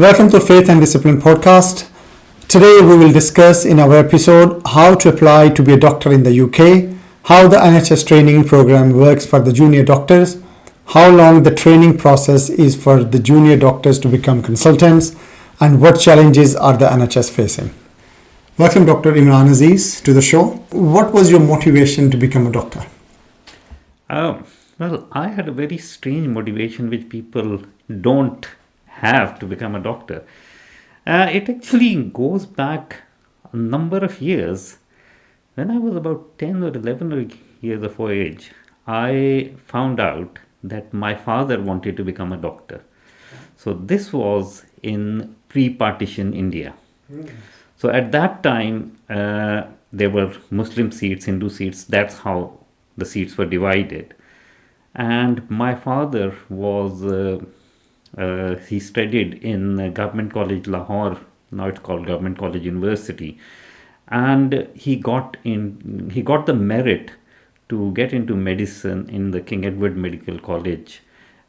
Welcome to Faith and Discipline podcast. Today we will discuss in our episode how to apply to be a doctor in the UK, how the NHS training program works for the junior doctors, how long the training process is for the junior doctors to become consultants, and what challenges are the NHS facing. Welcome Dr. Imran Aziz to the show. What was your motivation to become a doctor? Well, I had a very strange motivation which people don't have to become a doctor. It actually goes back a number of years. When I was about 10 or 11 years of age, I found out that my father wanted to become a doctor. So this was in pre-partition India. So at that time, there were Muslim seats, Hindu seats. That's how the seats were divided. And my father was, he studied in Government College Lahore, now it's called Government College University. And he got the merit to get into medicine in the King Edward Medical College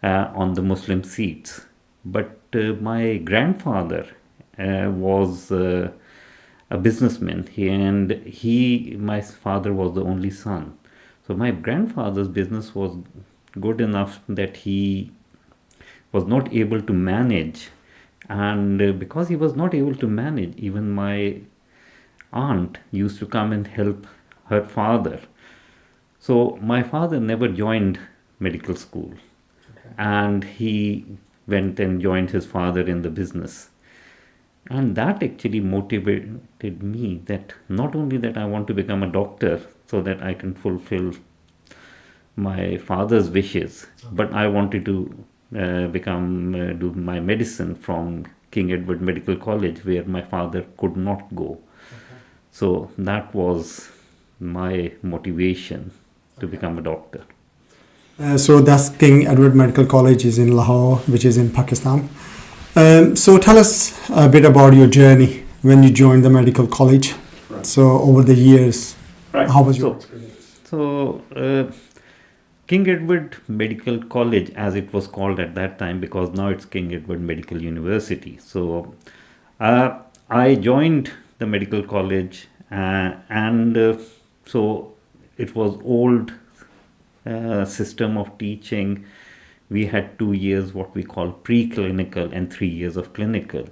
on the Muslim seats. But my grandfather was a businessman, my father was the only son. So my grandfather's business was good enough that he was not able to manage, and because he was not able to manage, even my aunt used to come and help her father. So my father never joined medical school, and he went and joined his father in the business. And that actually motivated me that not only that I want to become a doctor so that I can fulfill my father's wishes, but I wanted to do my medicine from King Edward Medical College, where my father could not go. So that was my motivation to become a doctor. So that's King Edward Medical College is in Lahore, which is in Pakistan. So tell us a bit about your journey when you joined the medical college. Right. So over the years, how was your experience? King Edward Medical College, as it was called at that time, because now it's King Edward Medical University. So I joined the medical college, and so it was old system of teaching. We had 2 years what we call preclinical and 3 years of clinical.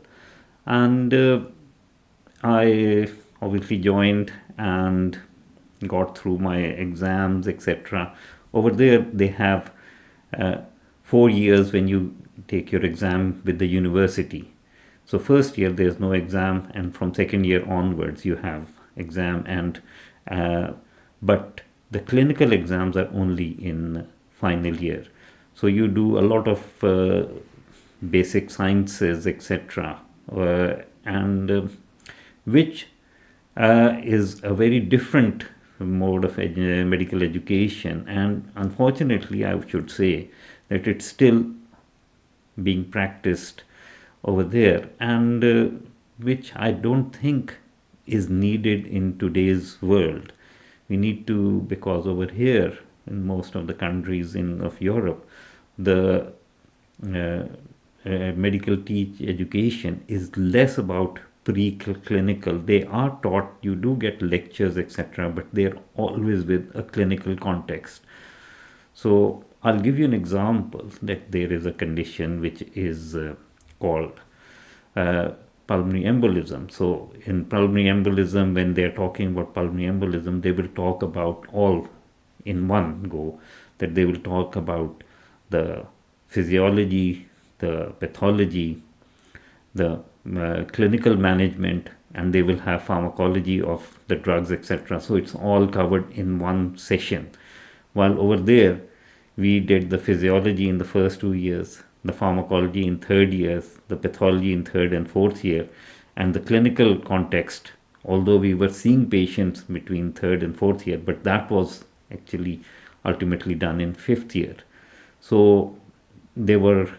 And I obviously joined and got through my exams, etc. Over there, they have 4 years when you take your exam with the university. So first year, there's no exam, and from second year onwards, you have exam. But the clinical exams are only in final year. So you do a lot of basic sciences, etc., and which is a very different mode of medical education. And unfortunately, I should say that it's still being practiced over there, and which I don't think is needed in today's world. We need to, because over here in most of the countries of Europe, the medical education is less about preclinical. They are taught, you do get lectures, etc., but they're always with a clinical context. So I'll give you an example that there is a condition which is called pulmonary embolism. So in pulmonary embolism, when they're talking about pulmonary embolism, they will talk about all in one go, that they will talk about the physiology, the pathology, the clinical management, and they will have pharmacology of the drugs, etc. So it's all covered in one session. While over there, we did the physiology in the first 2 years, the pharmacology in third years, the pathology in third and fourth year, and the clinical context, although we were seeing patients between third and fourth year, but that was actually ultimately done in fifth year. So they were,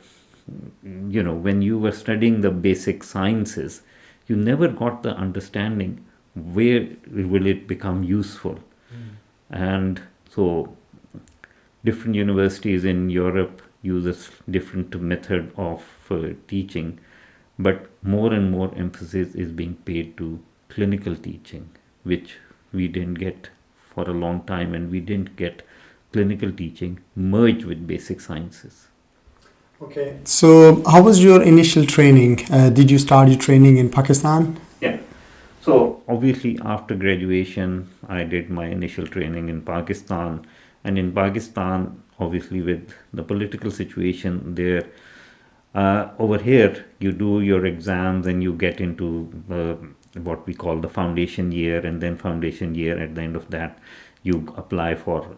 when you were studying the basic sciences, you never got the understanding where will it become useful. And so different universities in Europe use a different method of teaching. but more and more emphasis is being paid to clinical teaching, which we didn't get for a long time, and we didn't get clinical teaching merged with basic sciences. Okay. So, how was your initial training? Did you start your training in Pakistan? Yeah. So obviously after graduation, I did my initial training in Pakistan, and in Pakistan, obviously with the political situation there, over here you do your exams and you get into what we call the foundation year, and then foundation year at the end of that you apply for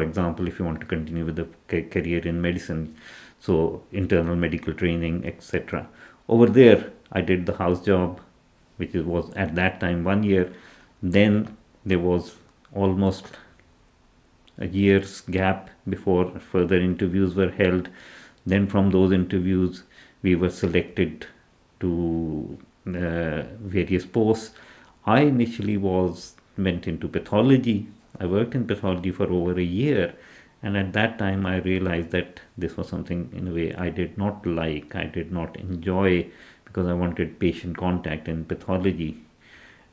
example, if you want to continue with the career in medicine, so internal medical training, etc. Over there, I did the house job, which was at that time 1 year. Then there was almost a year's gap before further interviews were held. Then from those interviews, we were selected to various posts. I initially went into pathology. I worked in pathology for over a year, and at that time I realized that this was something in a way I did not like, I did not enjoy, because I wanted patient contact in pathology.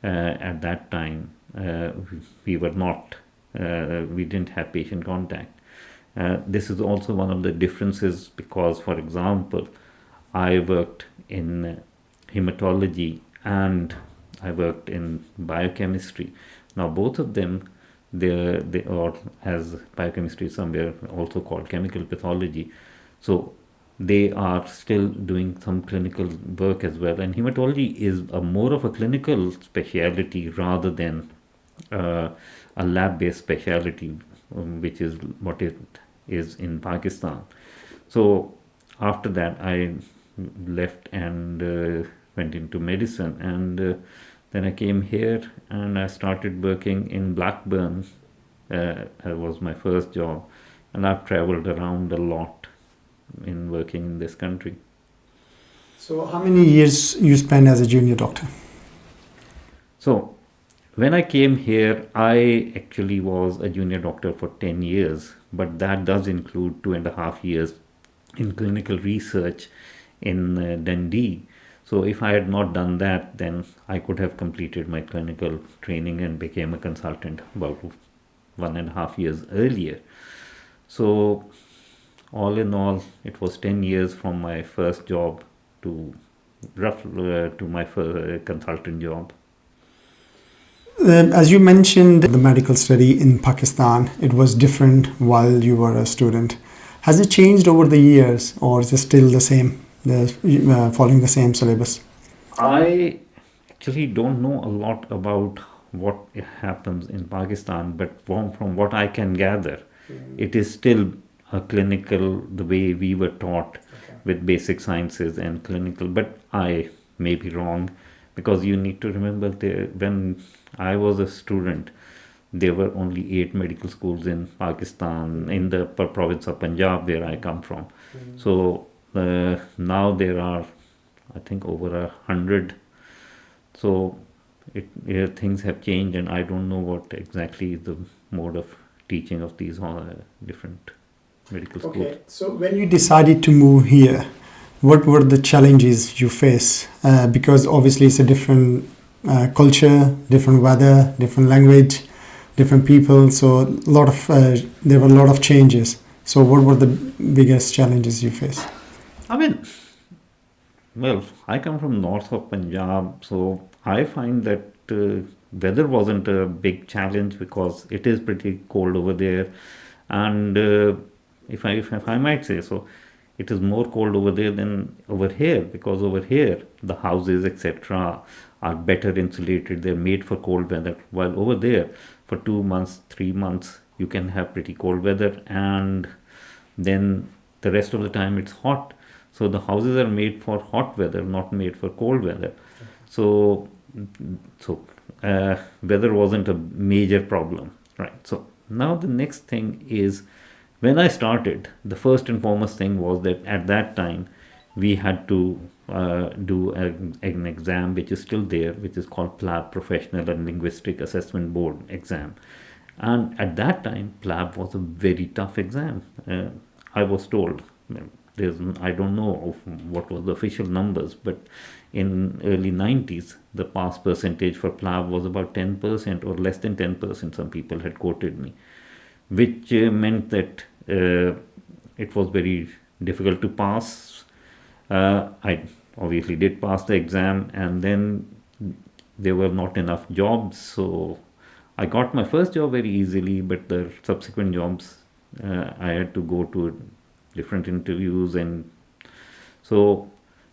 At that time, we were not, we didn't have patient contact. This is also one of the differences because, for example, I worked in hematology and I worked in biochemistry. Now, both of them, they or as biochemistry somewhere also called chemical pathology. So they are still doing some clinical work as well. And hematology is more of a clinical specialty rather than a lab-based specialty, which is what it is in Pakistan. So after that, I left and went into medicine, and then I came here and I started working in Blackburn. That was my first job, and I've traveled around a lot in working in this country. So, how many years you spent as a junior doctor? So, when I came here, I actually was a junior doctor for 10 years, but that does include 2.5 years in clinical research in Dundee. So, if I had not done that, then I could have completed my clinical training and became a consultant about 1.5 years earlier. So, all in all, it was 10 years from my first job to to my first consultant job. As you mentioned, the medical study in Pakistan, it was different while you were a student. Has it changed over the years, or is it still the same, following the same syllabus? I actually don't know a lot about what happens in Pakistan, but from what I can gather, it is still a clinical, the way we were taught with basic sciences and clinical, but I may be wrong, because you need to remember when I was a student, there were only 8 medical schools in Pakistan, in the province of Punjab, where I come from. So now there are, I think, over 100. So things have changed, and I don't know what exactly is the mode of teaching of these different medical schools. Okay, so when you decided to move here, what were the challenges you face? Because obviously it's a different culture, different weather, different language, different people. So there were a lot of changes. So what were the biggest challenges you faced? I mean, well, I come from north of Punjab, so I find that weather wasn't a big challenge because it is pretty cold over there, and if I might say so, it is more cold over there than over here, because over here the houses, etc., are better insulated. They're made for cold weather, while over there for 2 months, 3 months you can have pretty cold weather, and then the rest of the time it's hot. So the houses are made for hot weather, not made for cold weather. So weather wasn't a major problem, right? So now the next thing is, when I started, the first and foremost thing was that at that time we had to do an exam which is still there, which is called PLAB, Professional and Linguistic Assessment Board exam. And at that time, PLAB was a very tough exam. I was told, I don't know of what was the official numbers, but in early 90s, the pass percentage for PLAB was about 10% or less than 10%. Some people had quoted me, which meant that it was very difficult to pass. I obviously did pass the exam, and then there were not enough jobs, so I got my first job very easily, but the subsequent jobs, I had to go to different interviews, and so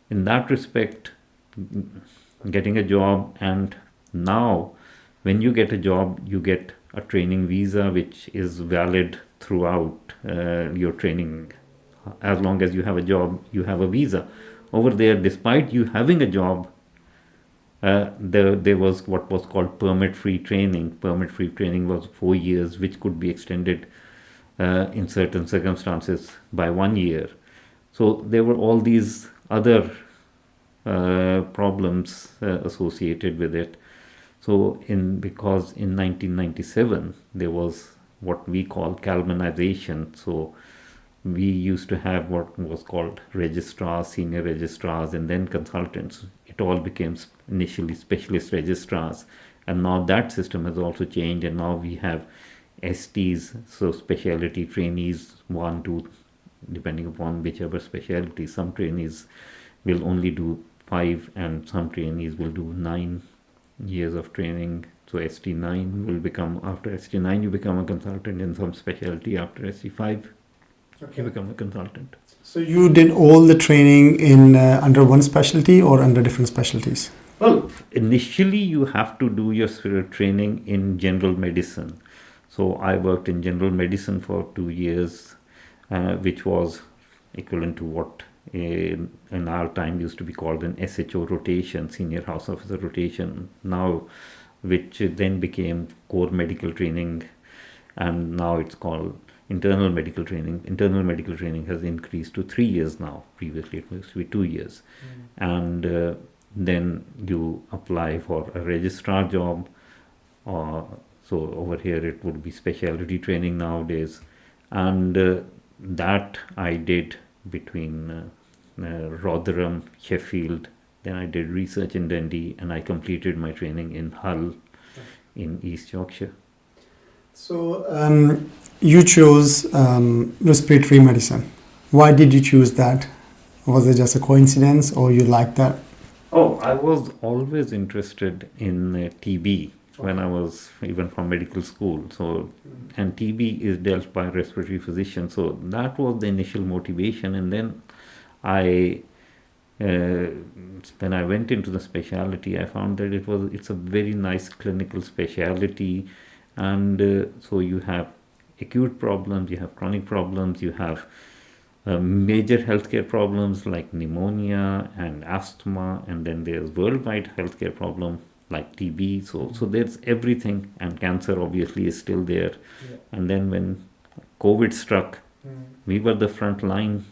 in that respect, getting a job, and now when you get a job, you get a training visa which is valid throughout your training. As long as you have a job, you have a visa. Over there, despite you having a job, there was what was called permit-free training. Permit-free training was 4 years, which could be extended in certain circumstances by 1 year. So there were all these other problems associated with it. So because in 1997 there was what we call Calvinization. So we used to have what was called registrars, senior registrars, and then consultants. It all became initially specialist registrars, and now that system has also changed, and now we have STs, so specialty trainees, 1, 2, depending upon whichever specialty. Some trainees will only do 5, and some trainees will do 9 years of training. So ST9 will become, after ST9 you become a consultant in some specialty. After ST5 you become a consultant. So you did all the training in under one specialty or under different specialties? Well, initially you have to do your training in general medicine. So I worked in general medicine for 2 years, which was equivalent to what in our time used to be called an SHO rotation, senior house officer rotation, now, which then became core medical training, and now it's called internal medical training. Internal medical training has increased to 3 years now. Previously it used to be 2 years. And then you apply for a registrar job. So over here it would be specialty training nowadays. And that I did between Rotherham, Sheffield. Then I did research in Dundee, and I completed my training in Hull in East Yorkshire. So you chose respiratory medicine. Why did you choose that? Was it just a coincidence, or you liked that? Oh, I was always interested in TB when I was even from medical school. So, and TB is dealt by a respiratory physician. So that was the initial motivation. And then when I went into the specialty, I found that it's a very nice clinical specialty. And so you have acute problems, you have chronic problems, you have major healthcare problems like pneumonia and asthma, and then there's worldwide healthcare problem like TB. So there's everything, and cancer obviously is still there. Yeah. And then when COVID struck, we were the front line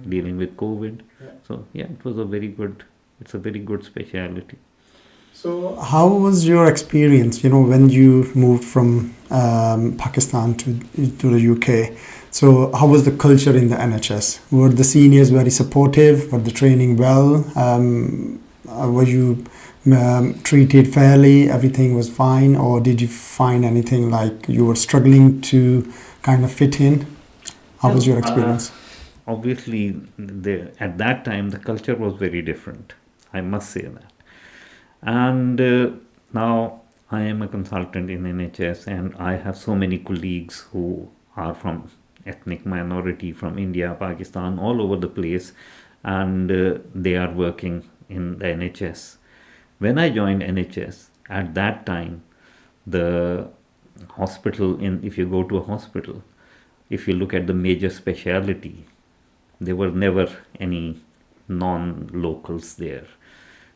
dealing with COVID. Yeah. So yeah, it's a very good specialty. So how was your experience, when you moved from Pakistan to the UK? So how was the culture in the NHS? Were the seniors very supportive? Were the training well? Were you treated fairly? Everything was fine? Or did you find anything like you were struggling to kind of fit in? How was your experience? Obviously, at that time, the culture was very different. I must say that. And now I am a consultant in NHS, and I have so many colleagues who are from ethnic minority, from India, Pakistan, all over the place, and they are working in the NHS. When I joined NHS, at that time, the hospital, if you go to a hospital, if you look at the major specialty, there were never any non-locals there.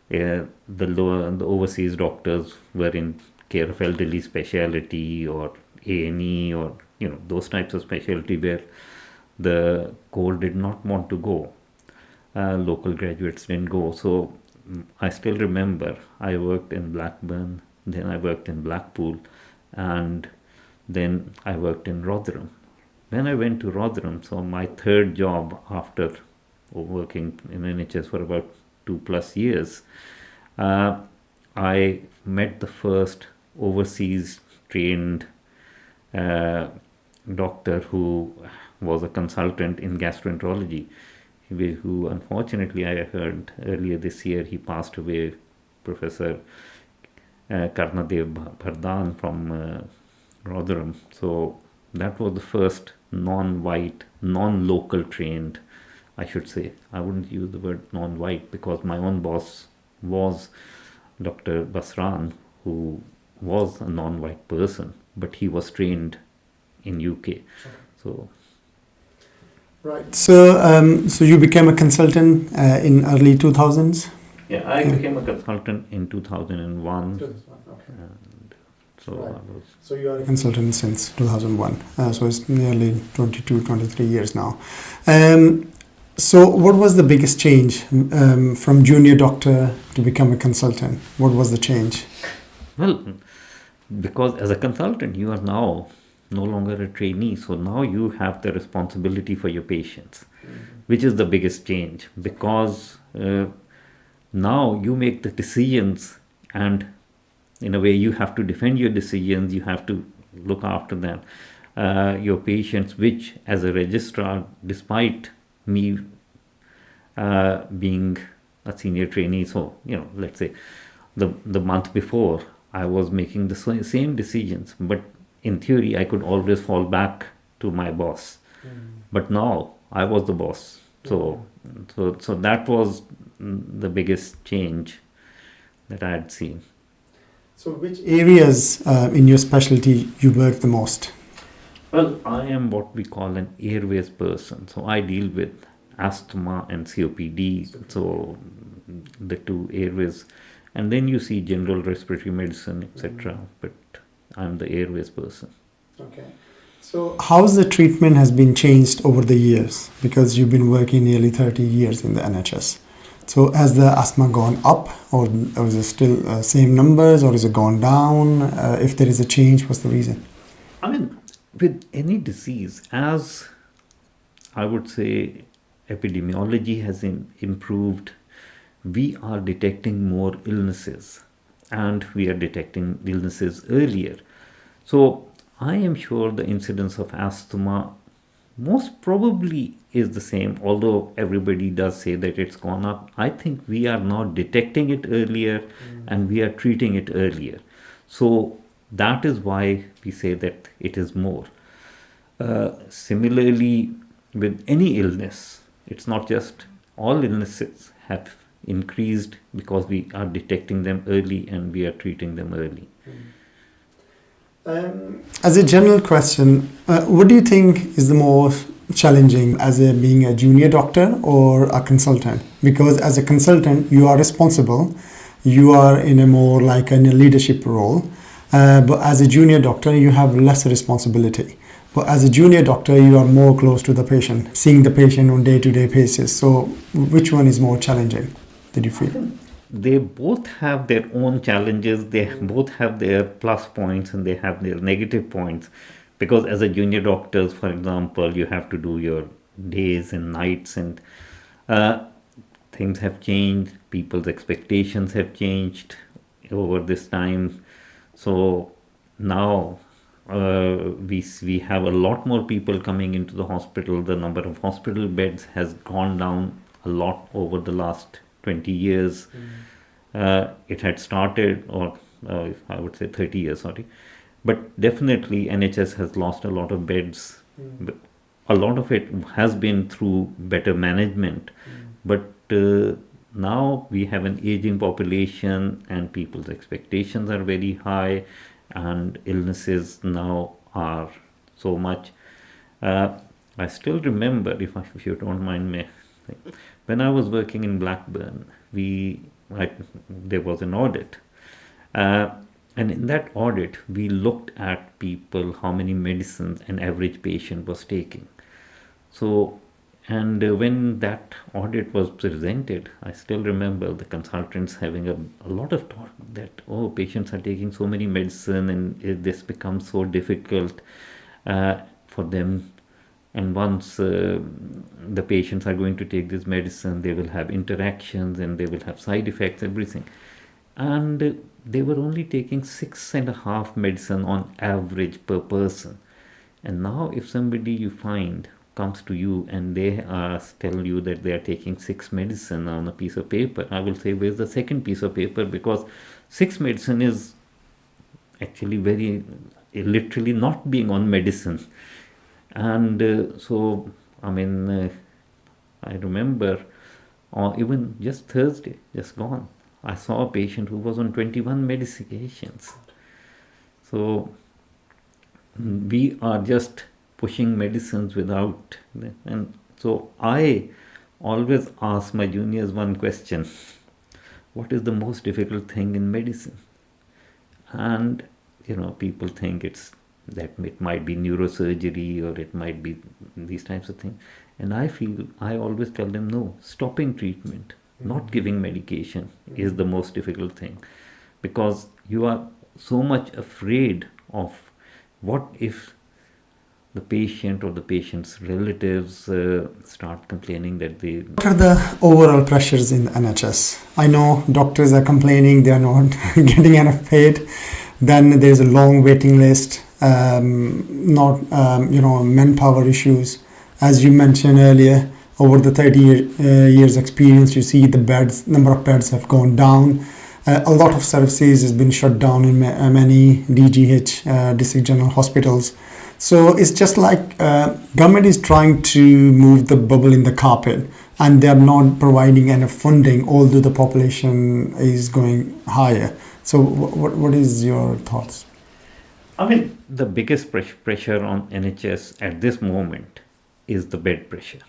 The overseas doctors were in care of elderly specialty or A&E or those types of specialty where the core did not want to go. Local graduates didn't go. So I still remember I worked in Blackburn, then I worked in Blackpool, and then I worked in Rotherham. When I went to Rotherham, so my third job after working in NHS for about 2+ years, I met the first overseas trained uh, doctor who was a consultant in gastroenterology, who unfortunately I heard earlier this year he passed away, Professor Karnadev Bhardhan from Rotherham. So that was the first non-white, non-local trained, I should say. I wouldn't use the word non-white because my own boss was Dr. Basran, who was a non-white person, but he was trained in UK. So Right. So you became a consultant in early 2000s? yeah, I became a consultant in 2001. Okay. And so Right. I was. So you are a consultant since 2001. So it's nearly 22, 23 years now. So what was the biggest change from junior doctor to become a consultant? What was the change? Well, because as a consultant, you are now no longer a trainee, so now you have the responsibility for your patients, which is the biggest change because now you make the decisions, and in a way, you have to defend your decisions, you have to look after them, your patients, which as a registrar, despite me being a senior trainee, so let's say the month before I was making the same decisions, but in theory I could always fall back to my boss. But now I was the boss. So that was the biggest change that I had seen. So which areas in your specialty you work the most? Well, I am what we call an airways person. So I deal with asthma and COPD. So the two airways. And then you see general respiratory medicine, etc. But I'm the airways person. Okay. So how's the treatment has been changed over the years? Because you've been working nearly 30 years in the NHS. So has the asthma gone up, or is it still same numbers, or is it gone down? If there is a change, what's the reason? I mean, with any disease, as I would say epidemiology has improved, we are detecting more illnesses and we are detecting illnesses earlier. So I am sure the incidence of asthma most probably is the same, although everybody does say that it's gone up. I think we are now detecting it earlier and we are treating it earlier. So that is why we say that it is more. Similarly, with any illness, it's not just all illnesses have increased because we are detecting them early and we are treating them early. As a general question, what do you think is the most challenging as being a junior doctor or a consultant? Because as a consultant, you are responsible, you are in a more like in a leadership role, but as a junior doctor, you have less responsibility. But as a junior doctor, you are more close to the patient, seeing the patient on day-to-day basis. So which one is more challenging, did you feel? They both have their own challenges, they both have their plus points and they have their negative points. Because as a junior doctor, for example, you have to do your days and nights, and things have changed, people's expectations have changed over this time. So now we have a lot more people coming into the hospital. The number of hospital beds has gone down a lot over the last 20 years. It had started, or I would say 30 years, sorry. But definitely NHS has lost a lot of beds. But a lot of it has been through better management. But now we have an aging population and people's expectations are very high, and illnesses now are so much. I still remember, if you don't mind me, when I was working in Blackburn, there was an audit. And in that audit, we looked at people, how many medicines an average patient was taking. So, and when that audit was presented, I still remember the consultants having a lot of talk that, oh, patients are taking so many medicine and this becomes so difficult for them And once the patients are going to take this medicine, they will have interactions and they will have side effects, everything. And they were only taking 6.5 medicine on average per person. And now if somebody you find comes to you and they tell you that they are taking 6 medicine on a piece of paper, I will say, where's the second piece of paper? Because 6 medicine is actually very literally not being on medicine. And I remember even just Thursday, just gone, I saw a patient who was on 21 medications. So we are just pushing medicines without. And so I always ask my juniors one question: what is the most difficult thing in medicine? And people think it might be neurosurgery, or it might be these types of things. And I always tell them, no, stopping treatment, not giving medication is the most difficult thing, because you are so much afraid of what if the patient or the patient's relatives start complaining that they. What are the overall pressures in the NHS? I know doctors are complaining they are not getting enough paid. Then there's a long waiting list, manpower issues. As you mentioned earlier, over the 30 years experience, you see the number of beds have gone down. A lot of services has been shut down in many DGH, district general hospitals. So it's just like government is trying to move the bubble in the carpet, and they are not providing enough funding, although the population is going higher. So what is your thoughts? The biggest pressure on NHS at this moment is the bed pressure.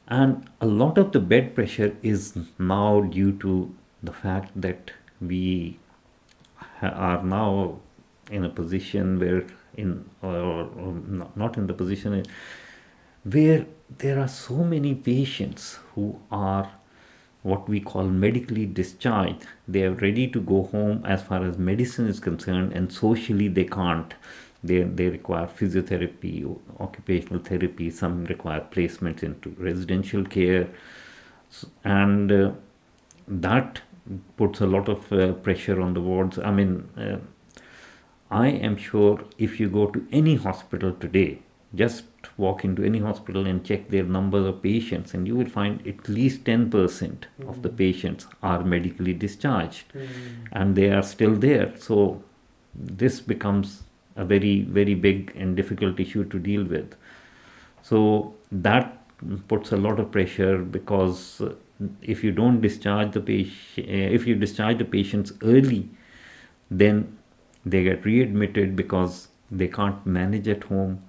And a lot of the bed pressure is now due to the fact that we are now in a position where not in the position where there are so many patients who are what we call medically discharged. They are ready to go home as far as medicine is concerned, and socially they can't. They require physiotherapy, occupational therapy, some require placements into residential care, and that puts a lot of pressure on the wards. I am sure if you go to any hospital today, just walk into any hospital and check their numbers of patients, and you will find at least 10% of the patients are medically discharged, and they are still there. So this becomes a very, very big and difficult issue to deal with. So that puts a lot of pressure, because if you don't discharge the patient, if you discharge the patients early, then they get readmitted because they can't manage at home.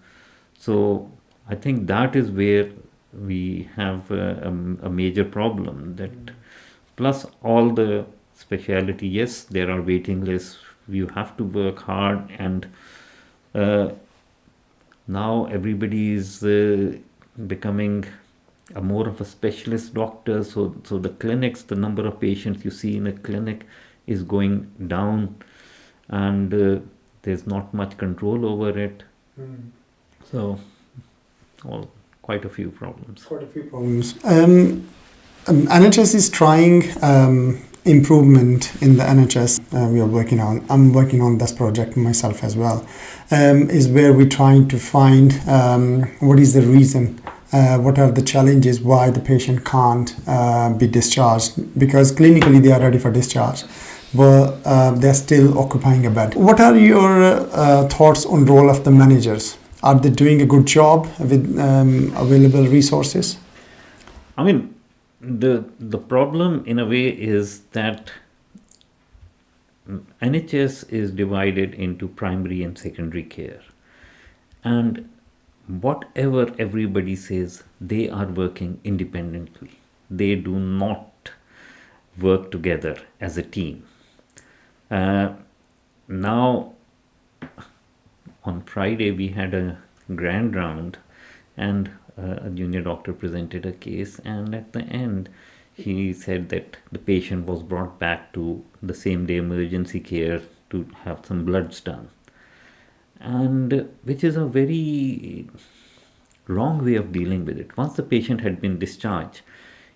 So I think that is where we have a major problem. That plus all the specialty, yes, there are waiting lists. You have to work hard, and now everybody is becoming more of a specialist doctor. So the clinics, the number of patients you see in a clinic is going down, and there's not much control over it. So quite a few problems. NHS is trying improvement in the NHS. We are working on. I'm working on this project myself as well. Is where we're trying to find what is the reason, what are the challenges why the patient can't be discharged, because clinically they are ready for discharge, but they're still occupying a bed. What are your thoughts on role of the managers? Are they doing a good job with available resources? The problem in a way is that NHS is divided into primary and secondary care, and whatever everybody says, they are working independently. They do not work together as a team. Now, on Friday we had a grand round, and a junior doctor presented a case, and at the end he said that the patient was brought back to the same day emergency care to have some bloods done, and which is a very wrong way of dealing with it. Once the patient had been discharged,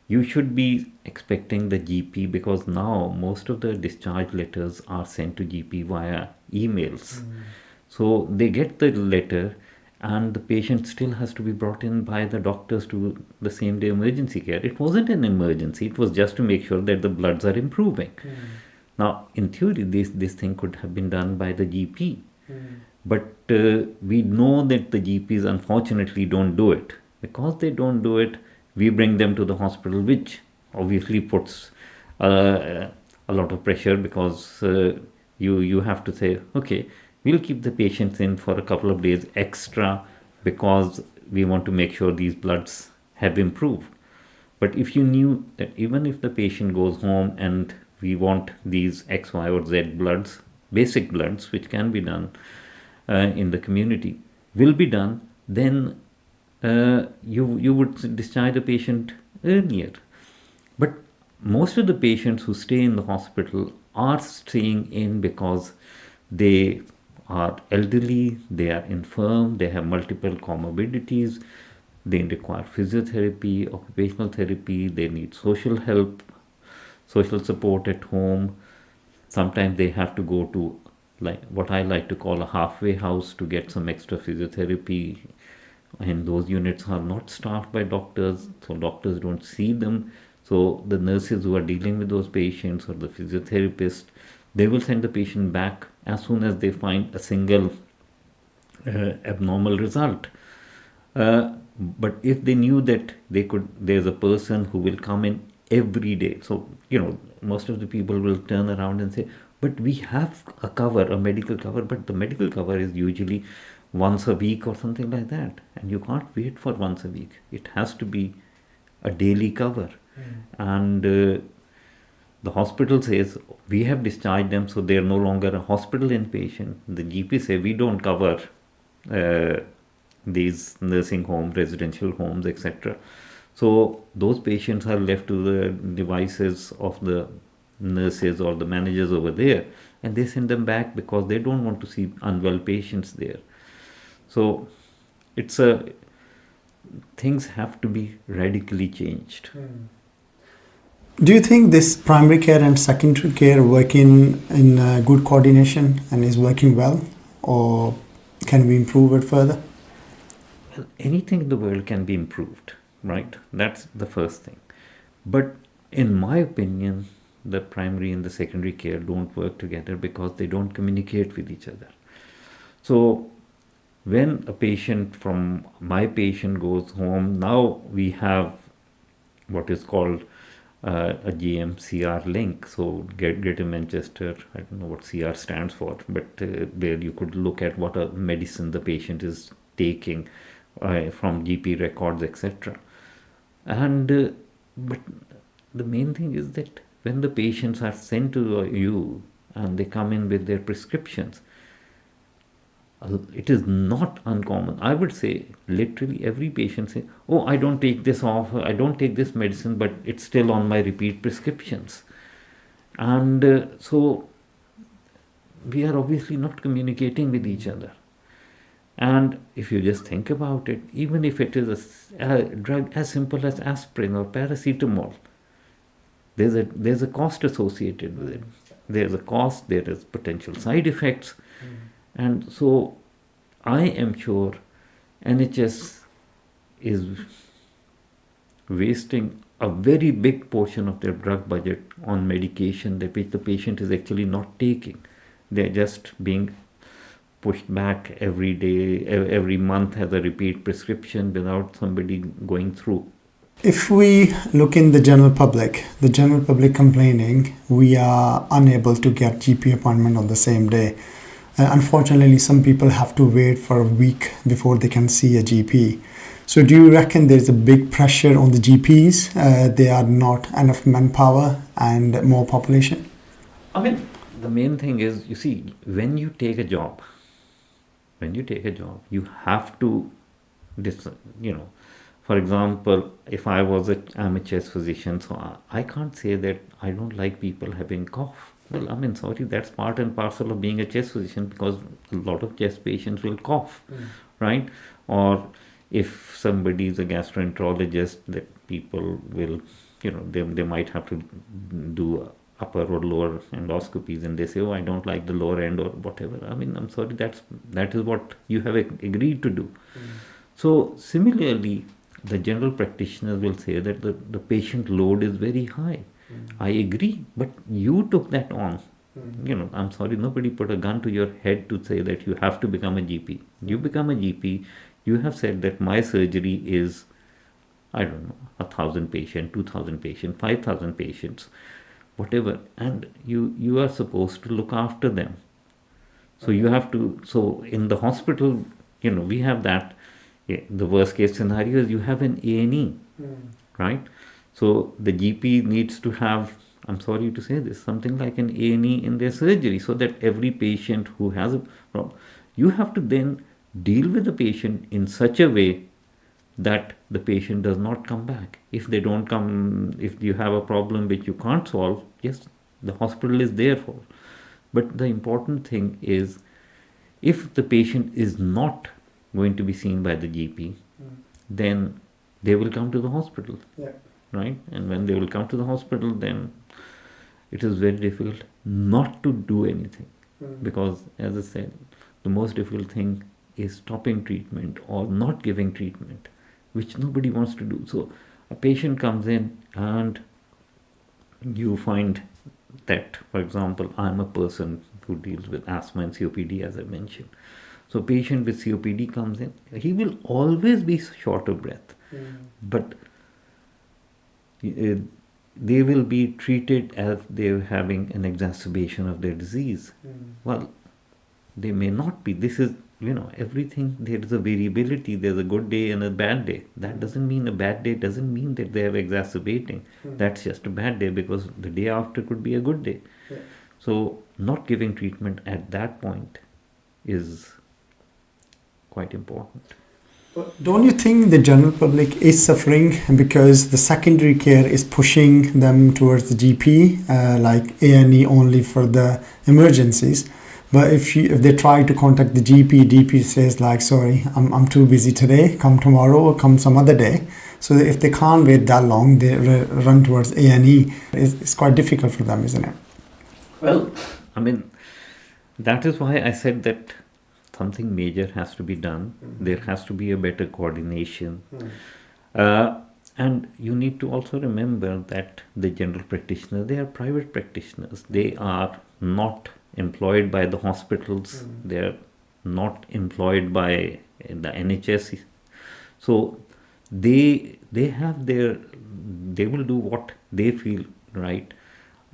you should be expecting the GP, because now most of the discharge letters are sent to GP via emails. So they get the letter, and the patient still has to be brought in by the doctors to the same day emergency care. It wasn't an emergency, it was just to make sure that the bloods are improving. Now, in theory, this thing could have been done by the GP. But we know that the GPs unfortunately don't do it. Because they don't do it, we bring them to the hospital, which obviously puts a lot of pressure, because you have to say, okay, we'll keep the patients in for a couple of days extra because we want to make sure these bloods have improved. But if you knew that even if the patient goes home and we want these X, Y, or Z bloods, basic bloods, which can be done in the community, will be done, then you would discharge the patient earlier. But most of the patients who stay in the hospital are staying in because they are elderly, they are infirm, they have multiple comorbidities, they require physiotherapy, occupational therapy, they need social help, social support at home. Sometimes they have to go to, like what I like to call, a halfway house to get some extra physiotherapy, and those units are not staffed by doctors, so doctors don't see them. So the nurses who are dealing with those patients, or the physiotherapist, they will send the patient back as soon as they find a single abnormal result. But if they knew that there's a person who will come in every day, so most of the people will turn around and say, but we have a medical cover, but the medical cover is usually once a week or something like that, and you can't wait for once a week. It has to be a daily cover. And the hospital says, we have discharged them, so they are no longer a hospital inpatient. The GP say, we don't cover these nursing homes, residential homes, etc. So those patients are left to the devices of the nurses or the managers over there, and they send them back because they don't want to see unwell patients there. So things have to be radically changed. Do you think this primary care and secondary care working in good coordination and is working well, or can we improve it further? Well, anything in the world can be improved, right? That's the first thing. But in my opinion, the primary and the secondary care don't work together because they don't communicate with each other. So when my patient goes home, now we have what is called a GM-CR link. So Greater Manchester, I don't know what CR stands for, but where you could look at what a medicine the patient is taking from GP records, etc. And but the main thing is that when the patients are sent to you and they come in with their prescriptions, it is not uncommon. I would say literally every patient say, oh, I don't take this off, I don't take this medicine, but it's still on my repeat prescriptions. And so we are obviously not communicating with each other. And if you just think about it, even if it is a drug as simple as aspirin or paracetamol, there's a cost associated with it. There's a cost, there is potential side effects. And so I am sure NHS is wasting a very big portion of their drug budget on medication which the patient is actually not taking. They're just being pushed back every day, every month as a repeat prescription without somebody going through. If we look in the general public complaining, we are unable to get GP appointment on the same day. Unfortunately, some people have to wait for a week before they can see a GP. So do you reckon there's a big pressure on the GPs? They are not enough manpower and more population? I mean, the main thing is, you see, when you take a job, you have to, for example, if I'm a chest physician, so I can't say that I don't like people having cough. Well, I mean, sorry, that's part and parcel of being a chest physician, because a lot of chest patients will cough, right? Or if somebody is a gastroenterologist, that people will, they might have to do upper or lower endoscopies, and they say, oh, I don't like the lower end or whatever. I mean, I'm sorry, that is what you have agreed to do. So similarly, the general practitioners will say that the patient load is very high. I agree, but you took that on. I'm sorry, nobody put a gun to your head to say that you have to become a GP. You become a GP, you have said that my surgery is, I don't know, 1,000 patients, 2,000 patients, 5,000 patients, whatever, and you are supposed to look after them. So you have to. So in the hospital, we have that. The worst case scenario is you have an A&E, right? So the GP needs to have, I'm sorry to say this, something like an A&E in their surgery, so that every patient who has a problem, you have to then deal with the patient in such a way that the patient does not come back. If they don't come, if you have a problem which you can't solve, yes, the hospital is there for. But the important thing is, if the patient is not going to be seen by the GP, then they will come to the hospital, right? And when they will come to the hospital, then it is very difficult not to do anything, because, as I said, the most difficult thing is stopping treatment or not giving treatment, which nobody wants to do. So a patient comes in and you find that, for example, I'm a person who deals with asthma and COPD, as I mentioned. So patient with COPD comes in, he will always be short of breath, but they will be treated as they're having an exacerbation of their disease. Well, they may not be. This is, everything, there is a variability. There's a good day and a bad day. That doesn't mean a bad day doesn't mean that they are exacerbating. That's just a bad day, because the day after could be a good day. So not giving treatment at that point is quite important. Don't you think the general public is suffering because the secondary care is pushing them towards the GP, like A&E only for the emergencies? But if they try to contact the GP says like, sorry, I'm too busy today, come tomorrow or come some other day. So if they can't wait that long, they run towards A&E. It's quite difficult for them, isn't it? Well, I mean, that is why I said that something major has to be done. There has to be a better coordination. And you need to also remember that the general practitioners, they are private practitioners. They are not employed by the hospitals. They are not employed by the NHS. So they have they will do what they feel right.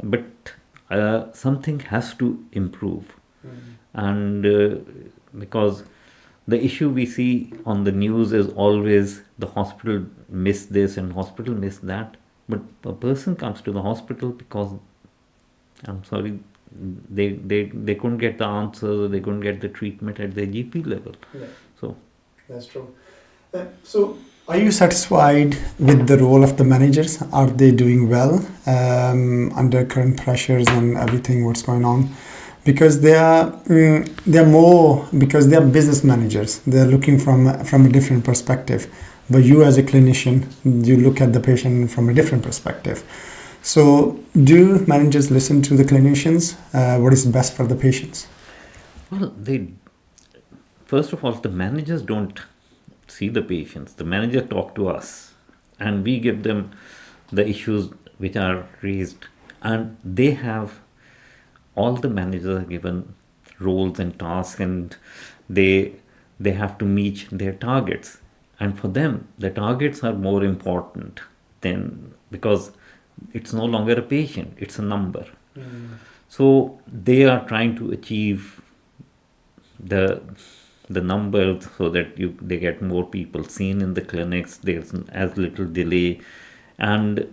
But something has to improve. And because the issue we see on the news is always the hospital missed this and hospital missed that. But a person comes to the hospital because, I'm sorry, they couldn't get the answers, they couldn't get the treatment at their GP level. So that's true. So are you satisfied with the role of the managers? Are they doing well under current pressures and everything what's going on? Because they're more, because they're business managers. They're looking from a different perspective. But you as a clinician, you look at the patient from a different perspective. So do managers listen to the clinicians? What is best for the patients? Well, first of all, the managers don't see the patients. The manager talk to us, and we give them the issues which are raised, and they have, all the managers are given roles and tasks, and they have to meet their targets. And for them, the targets are more important than, because it's no longer a patient, it's a number. So they are trying to achieve the numbers so that they get more people seen in the clinics. There's as little delay, and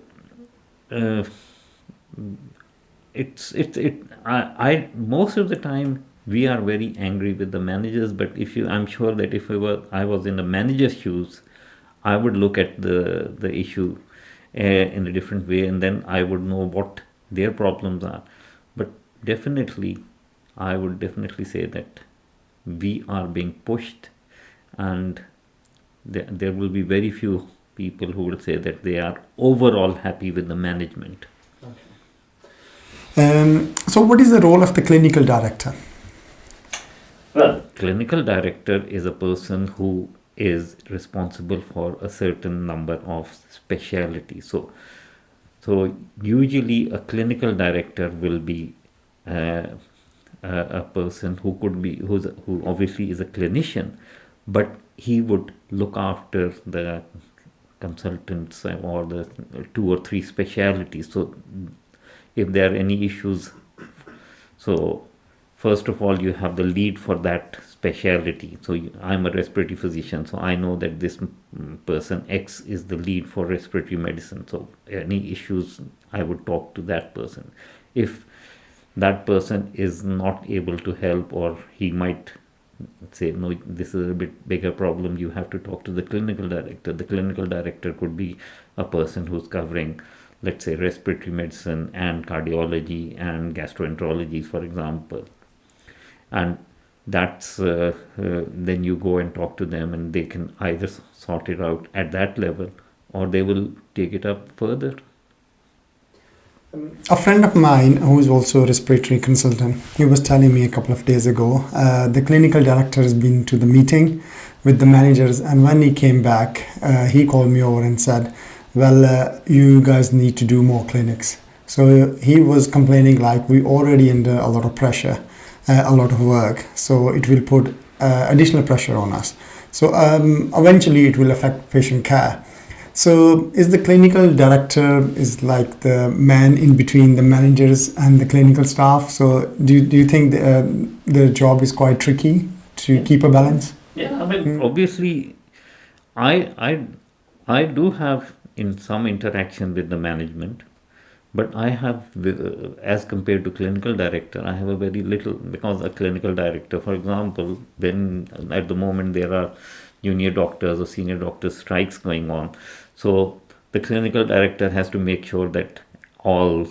I most of the time we are very angry with the managers. But I'm sure that if I was in the manager's shoes, I would look at the issue in a different way, and then I would know what their problems are. But definitely, I would definitely say that we are being pushed, and there will be very few people who will say that they are overall happy with the management. So what is the role of the clinical director? Well, clinical director is a person who is responsible for a certain number of specialties. So usually a clinical director will be a person who who obviously is a clinician, but he would look after the consultants or the 2 or 3 specialties. So if there are any issues, so first of all you have the lead for that specialty. So I'm a respiratory physician, so I know that this person X is the lead for respiratory medicine. So any issues, I would talk to that person. If that person is not able to help, or he might say, no, this is a bit bigger problem, you have to talk to the clinical director. The clinical director could be a person who's covering, let's say, respiratory medicine and cardiology and gastroenterology, for example. And that's then you go and talk to them, and they can either sort it out at that level, or they will take it up further. A friend of mine who is also a respiratory consultant, he was telling me a couple of days ago, the clinical director has been to the meeting with the managers, and when he came back, he called me over and said, well, you guys need to do more clinics. So he was complaining like, we already under a lot of pressure, a lot of work, so it will put additional pressure on us. So eventually it will affect patient care. So is the clinical director is like the man in between the managers and the clinical staff? So do you think the job is quite tricky to keep a balance? Yeah, I mean, obviously, I do have in some interaction with the management, but I have, as compared to clinical director, I have a very little, because a clinical director, for example, when at the moment there are junior doctors or senior doctors strikes going on, so the clinical director has to make sure that all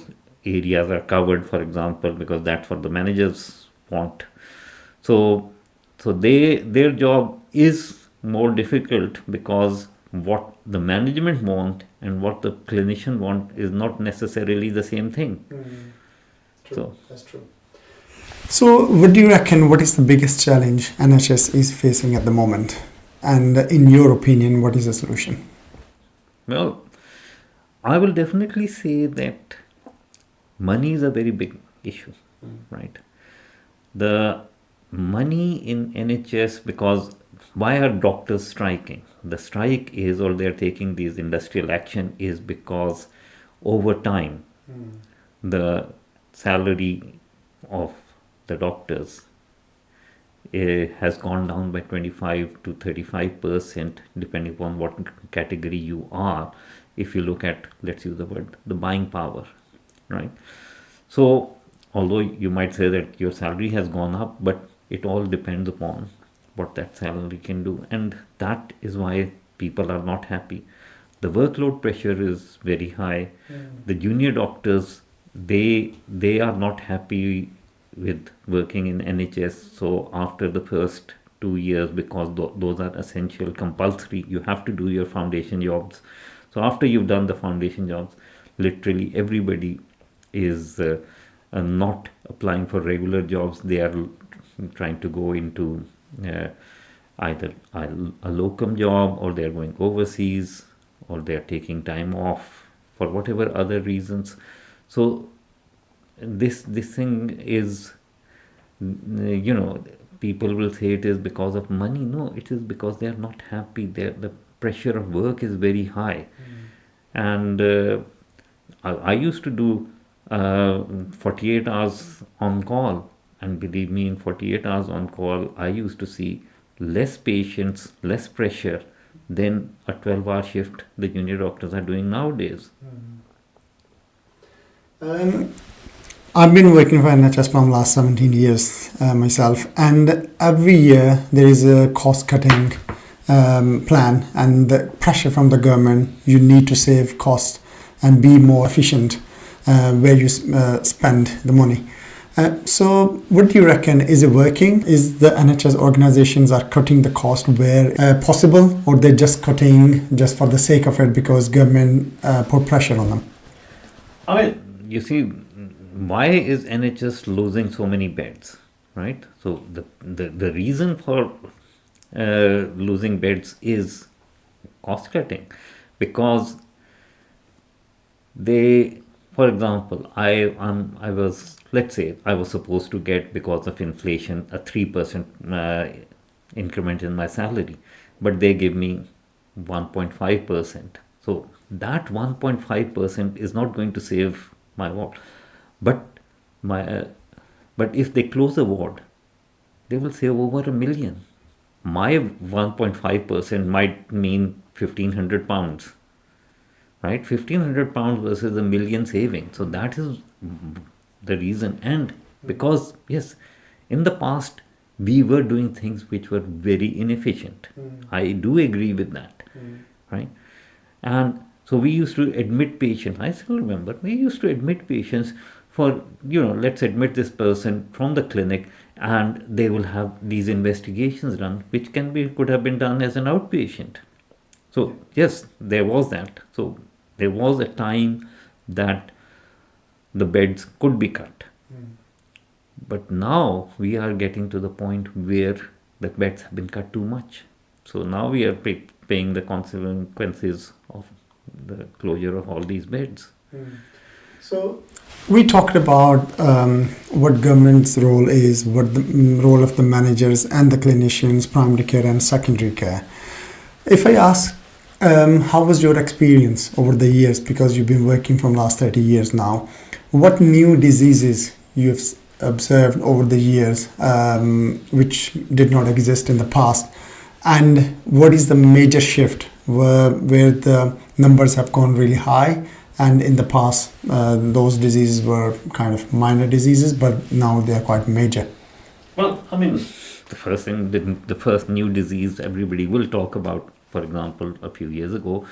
areas are covered, for example, because that's what the managers want. So their job is more difficult, because what the management want and what the clinician want is not necessarily the same thing. True. So That's true. So what do you reckon, what is the biggest challenge NHS is facing at the moment? And in your opinion, what is the solution? Well, I will definitely say that money is a very big issue, right? The money in NHS, because why are doctors striking? The strike is, or they're taking these industrial action, is because over time the salary of the doctors has gone down by 25 to 35%, depending upon what category you are. If you look at, let's use the word, the buying power, right? So although you might say that your salary has gone up, but it all depends upon what that salary can do, and that is why people are not happy. The workload pressure is very high. The junior doctors, they are not happy with working in NHS. So after the first 2 years, because those are essential, compulsory, you have to do your foundation jobs. So after you've done the foundation jobs, literally everybody is not applying for regular jobs. They are trying to go into either a locum job, or they're going overseas, or they're taking time off for whatever other reasons. So this thing is, people will say it is because of money. No, it is because they are not happy. The pressure of work is very high. And I used to do 48 hours on call, and believe me, in 48 hours on call, I used to see less patients, less pressure than a 12-hour shift the junior doctors are doing nowadays. I've been working for NHS from last 17 years myself, and every year there is a cost-cutting plan, and the pressure from the government, you need to save cost and be more efficient where you spend the money. So what do you reckon? Is it working? Is the NHS organizations are cutting the cost where possible, or they're just cutting just for the sake of it because government put pressure on them? I mean, you see, why is NHS losing so many beds, right? So the reason for losing beds is cost cutting, because they, for example, I was, let's say I was supposed to get, because of inflation, a 3% increment in my salary, but they give me 1.5%. So that 1.5% is not going to save my ward, but my but if they close a ward, they will save over £1 million. My 1.5% might mean £1,500, right? £1,500 versus £1 million saving. So that is the reason. And because, yes, in the past, we were doing things which were very inefficient. I do agree with that, right? And so we used to admit patients. I still remember we used to admit patients for, let's admit this person from the clinic, and they will have these investigations done, which could have been done as an outpatient. So yes, there was that. So there was a time that the beds could be cut. But now we are getting to the point where the beds have been cut too much. So now we are paying the consequences of the closure of all these beds. So we talked about what government's role is, what the role of the managers and the clinicians, primary care and secondary care. If I ask, how was your experience over the years, because you've been working from last 30 years now, what new diseases you've observed over the years which did not exist in the past, and what is the major shift where the numbers have gone really high, and in the past those diseases were kind of minor diseases, but now they are quite major? Well, I mean, the first new disease everybody will talk about, for example, a few years ago,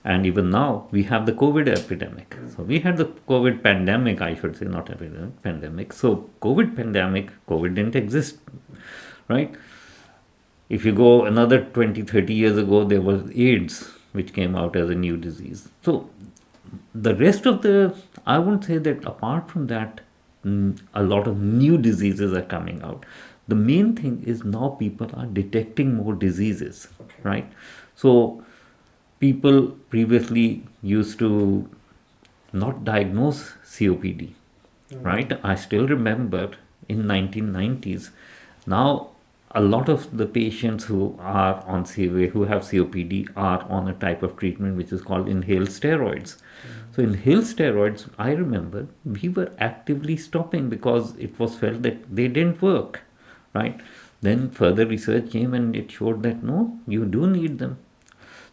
and even now, we have the COVID epidemic. So we had the COVID pandemic, I should say, not epidemic, pandemic. So COVID pandemic, COVID didn't exist, right? If you go another 20, 30 years ago, there was AIDS, which came out as a new disease. So the rest of I wouldn't say that apart from that, a lot of new diseases are coming out. The main thing is now people are detecting more diseases, right? So people previously used to not diagnose COPD, right? I still remember in 1990s. Now a lot of the patients who are on who have COPD are on a type of treatment which is called inhaled steroids. So inhaled steroids, I remember we were actively stopping because it was felt that they didn't work, right? Then further research came and it showed that no, you do need them.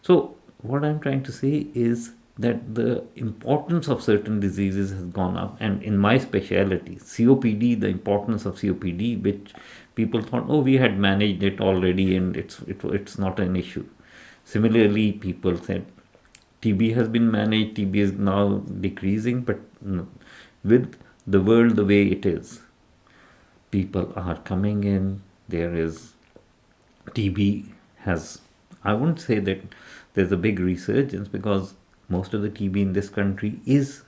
So what I'm trying to say is that the importance of certain diseases has gone up, and in my specialty, COPD, the importance of COPD, which people thought, oh, we had managed it already and it's not an issue. Similarly, people said TB has been managed, TB is now decreasing, but with the world the way it is, people are coming in, there is TB has, I wouldn't say that there's a big resurgence, because most of the TB in this country is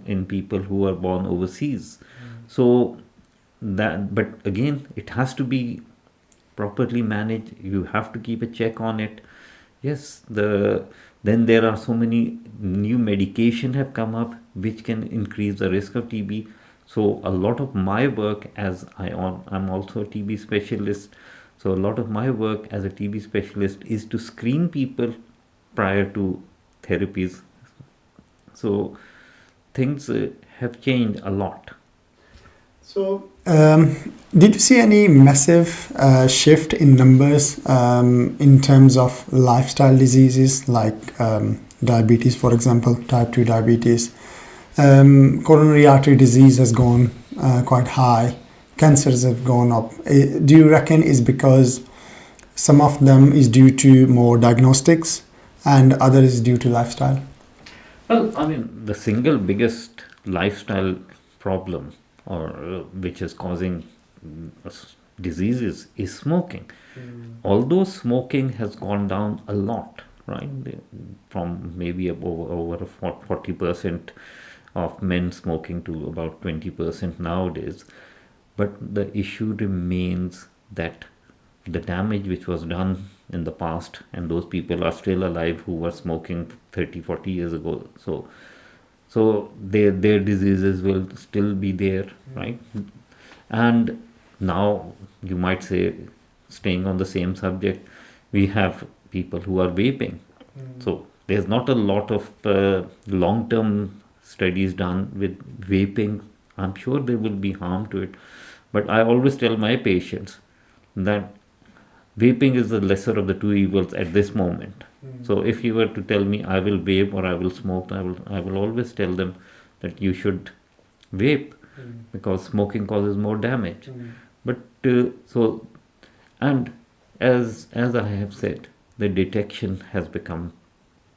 in people who are born overseas. So but again, it has to be properly managed. You have to keep a check on it. Yes, then there are so many new medication have come up which can increase the risk of TB. So a lot of my work, as I'm also a TB specialist, so a lot of my work as a TB specialist is to screen people prior to therapies. So things have changed a lot. So did you see any massive shift in numbers in terms of lifestyle diseases like diabetes, for example, type 2 diabetes? Coronary artery disease has gone quite high. Cancers have gone up. Do you reckon is because some of them is due to more diagnostics and others is due to lifestyle? Well, I mean, the single biggest lifestyle problem or which is causing diseases is smoking. Although smoking has gone down a lot, right? From maybe over 40% of men smoking to about 20% nowadays. But the issue remains that the damage which was done in the past, and those people are still alive who were smoking 30, 40 years ago. So their diseases will still be there, right? And now you might say, staying on the same subject, we have people who are vaping. So there's not a lot of long-term studies done with vaping. I'm sure there will be harm to it, but I always tell my patients that vaping is the lesser of the two evils at this moment. So if you were to tell me I will vape or I will smoke, I will always tell them that you should vape because smoking causes more damage. But so, and as I have said, the detection has become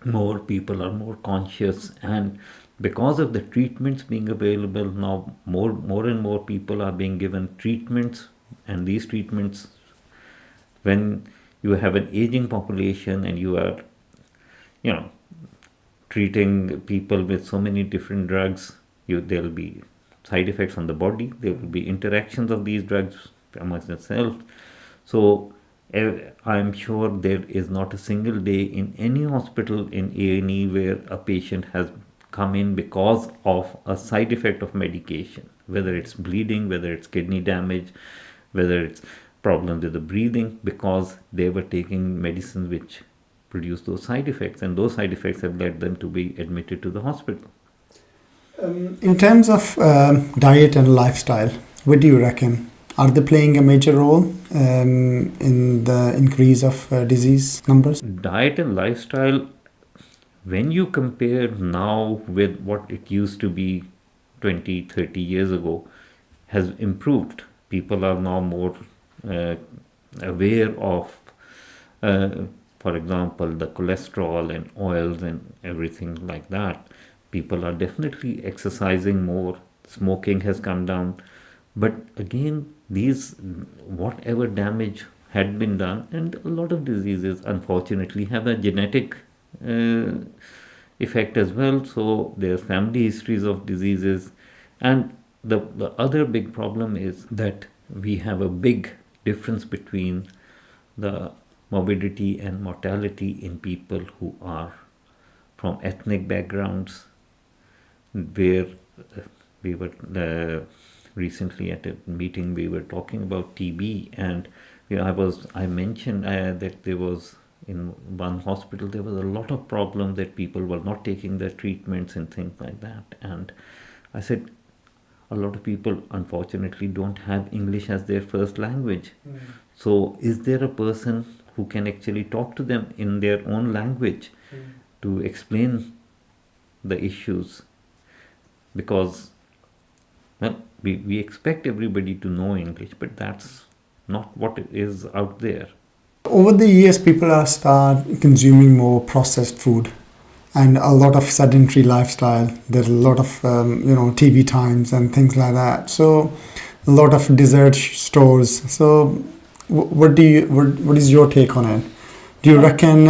more. People are more conscious, and because of the treatments being available now, more and more people are being given treatments, and these treatments, when you have an aging population and you are, you know, treating people with so many different drugs, there will be side effects on the body. There will be interactions of these drugs amongst themselves. So I'm sure there is not a single day in any hospital in A&E where a patient has come in because of a side effect of medication, whether it's bleeding, whether it's kidney damage, whether it's problems with the breathing, because they were taking medicine which produce those side effects, and those side effects have led them to be admitted to the hospital. In terms of diet and lifestyle, what do you reckon? Are they playing a major role in the increase of disease numbers? Diet and lifestyle, when you compare now with what it used to be 20, 30 years ago, has improved. People are now more aware of, for example, the cholesterol and oils and everything like that. People are definitely exercising more. Smoking has come down. But again, these, whatever damage had been done, and a lot of diseases unfortunately have a genetic effect as well. So there's family histories of diseases. And the other big problem is that we have a big difference between the morbidity and mortality in people who are from ethnic backgrounds, where we were recently at a meeting, we were talking about TB, and I mentioned that there was, in one hospital, there was a lot of problem that people were not taking their treatments and things like that. And I said, a lot of people unfortunately don't have English as their first language. So is there a person who can actually talk to them in their own language to explain the issues? Because, well, we expect everybody to know English, but that's not what it is out there. Over the years, people are start consuming more processed food and a lot of sedentary lifestyle. There's a lot of TV times and things like that. So a lot of dessert stores. So what is your take on it? Do you reckon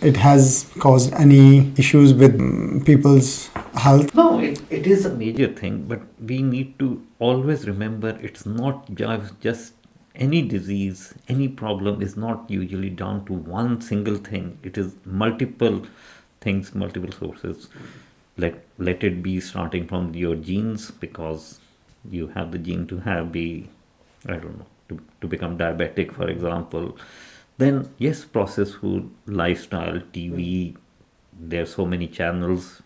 it has caused any issues with people's health? No, it is a major thing, but we need to always remember it's not just any disease, any problem is not usually down to one single thing. It is multiple things, multiple sources. Let it be starting from your genes, because you have the gene to to become diabetic, for example. Then yes, processed food, lifestyle, TV. There are so many channels.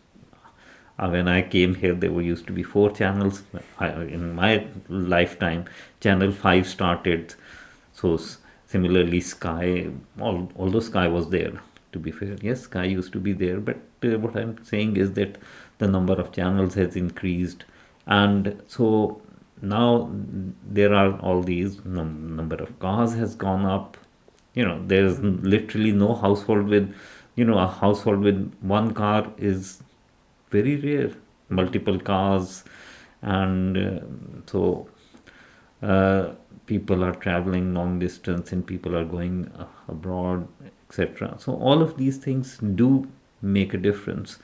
When I came here, there used to be 4 channels. In my lifetime, Channel 5 started. So similarly, Sky, although Sky was there, to be fair. Yes, Sky used to be there. But what I'm saying is that the number of channels has increased. And so now there are all these, number of cars has gone up. There's literally no household with, a household with one car is very rare. Multiple cars, and so uh, people are traveling long distance and people are going abroad, etc. So all of these things do make a difference.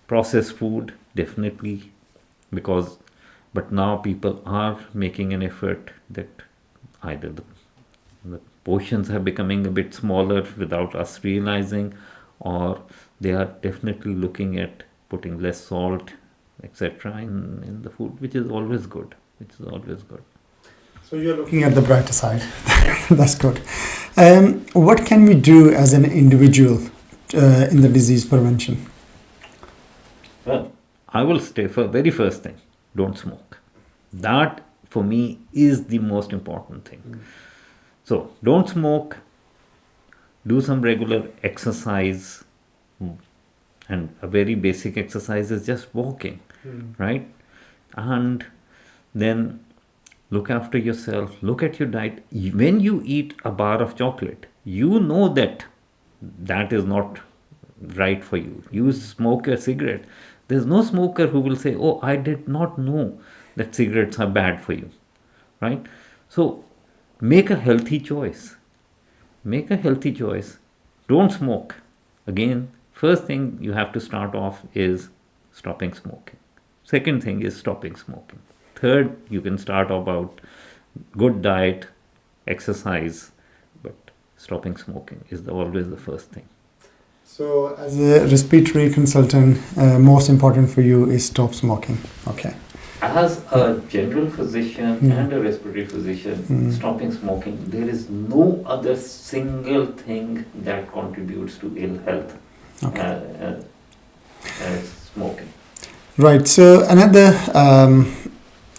Processed food, definitely, because but now people are making an effort that either the portions are becoming a bit smaller without us realizing, or they are definitely looking at putting less salt, etc., in the food, which is always good. Which is always good. So you're looking at the brighter side. That's good. What can we do as an individual in the disease prevention? Well, I will stay for very first thing, don't smoke. That for me is the most important thing. So don't smoke, do some regular exercise, and a very basic exercise is just walking, right? And then look after yourself, look at your diet. When you eat a bar of chocolate, you know that that is not right for you. You smoke a cigarette. There's no smoker who will say, "Oh, I did not know that cigarettes are bad for you," right? So make a healthy choice. Make a healthy choice. Don't smoke. Again, first thing you have to start off is stopping smoking. Second thing is stopping smoking. Third, you can start about good diet, exercise, but stopping smoking is always the first thing. So, as a respiratory consultant, most important for you is stop smoking. Okay. As a general physician and a respiratory physician, stopping smoking, there is no other single thing that contributes to ill health as smoking. Right. So another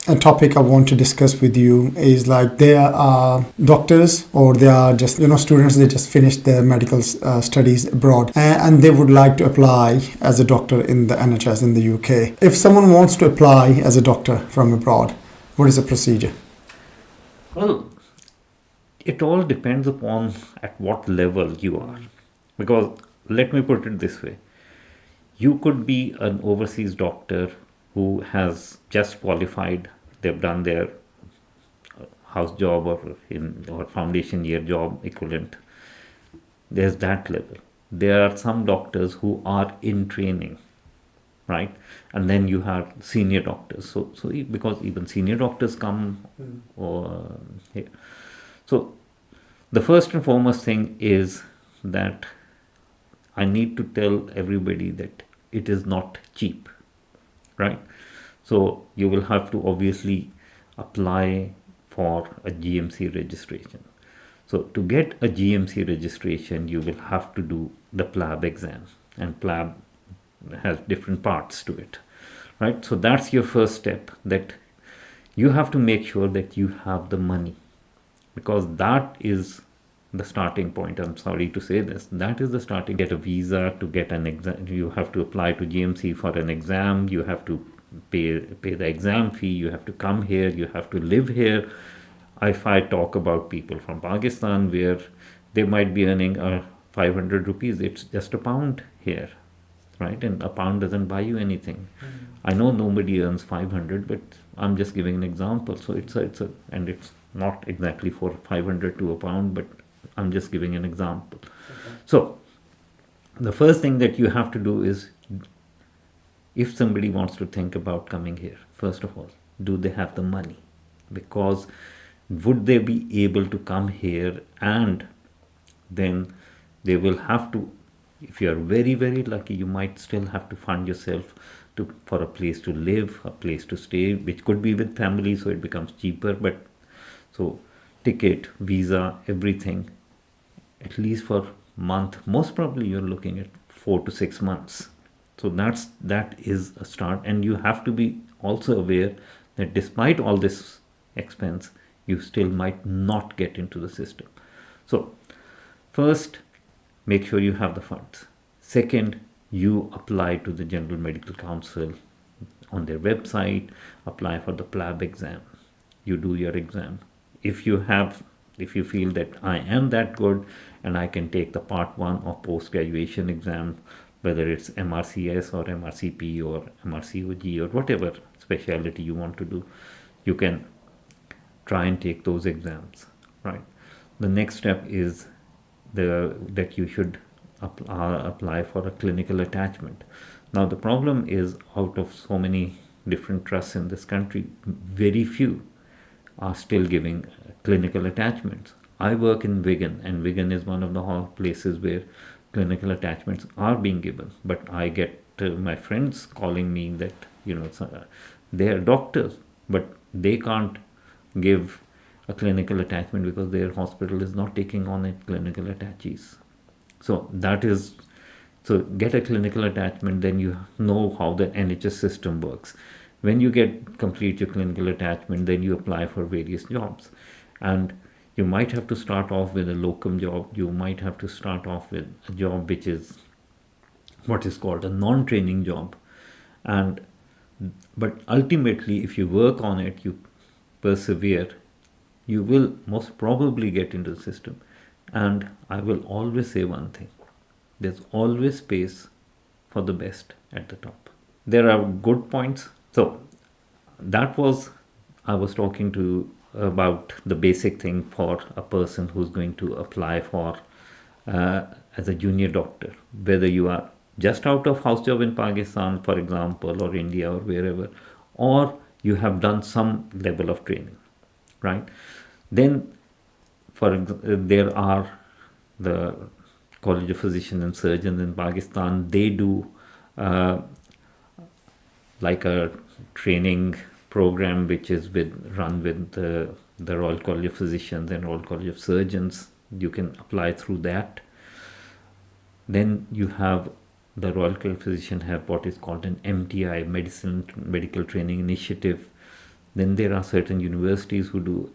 a topic I want to discuss with you is like there are doctors or they are just students, they just finished their medical studies abroad and they would like to apply as a doctor in the NHS in the UK. If someone wants to apply as a doctor from abroad, what is the procedure? Well, it all depends upon at what level you are. Because let me put it this way. You could be an overseas doctor who has just qualified, they've done their house job or foundation year job equivalent. There's that level. There are some doctors who are in training, right? And then you have senior doctors. So because even senior doctors come here. So the first and foremost thing is that I need to tell everybody that it is not cheap, right? So you will have to obviously apply for a GMC registration. So to get a GMC registration, you will have to do the PLAB exam, and PLAB has different parts to it, right? So that's your first step, that you have to make sure that you have the money, because that is the starting point. I'm sorry to say this, that is the starting. Get a visa, to get an exam, you have to apply to GMC for an exam, you have to pay the exam fee, you have to come here, you have to live here. If I talk about people from Pakistan where they might be earning 500 rupees, it's just a pound here, right? And a pound doesn't buy you anything. I know nobody earns 500, but I'm just giving an example. So it's and it's not exactly for 500 to a pound, but I'm just giving an example. Okay. So the first thing that you have to do is, if somebody wants to think about coming here, first of all, do they have the money? Because would they be able to come here, and then they will have to, if you are very, very lucky, you might still have to fund yourself for a place to live, a place to stay, which could be with family, so it becomes cheaper. But so ticket, visa, everything, at least for month, most probably you're looking at 4 to 6 months. So that is a start. And you have to be also aware that despite all this expense, you still might not get into the system. So first, make sure you have the funds. Second, you apply to the General Medical Council on their website, apply for the PLAB exam. You do your exam. If you feel that I am that good and I can take the part 1 of post-graduation exam, whether it's MRCS or MRCP or MRCOG or whatever specialty you want to do, you can try and take those exams, right? The next step is that you should apply for a clinical attachment. Now the problem is, out of so many different trusts in this country, very few are still giving clinical attachments. I work in Wigan, and Wigan is one of the places where clinical attachments are being given. But I get my friends calling me that they are doctors, but they can't give a clinical attachment because their hospital is not taking on it clinical attachees. So get a clinical attachment, then you know how the NHS system works. When you complete your clinical attachment, then you apply for various jobs. And you might have to start off with a locum job. You might have to start off with a job which is what is called a non-training job. But ultimately, if you work on it, you persevere, you will most probably get into the system. And I will always say one thing: there's always space for the best at the top. There are good points. So I was talking to about the basic thing for a person who's going to apply for as a junior doctor, whether you are just out of house job in Pakistan, for example, or India or wherever, or you have done some level of training, right? Then there are the College of Physicians and Surgeons in Pakistan. They do like a training program which is run with the Royal College of Physicians and Royal College of Surgeons. You can apply through that. Then you have the Royal College of Physicians have what is called an MTI, Medical Training Initiative. Then there are certain universities who do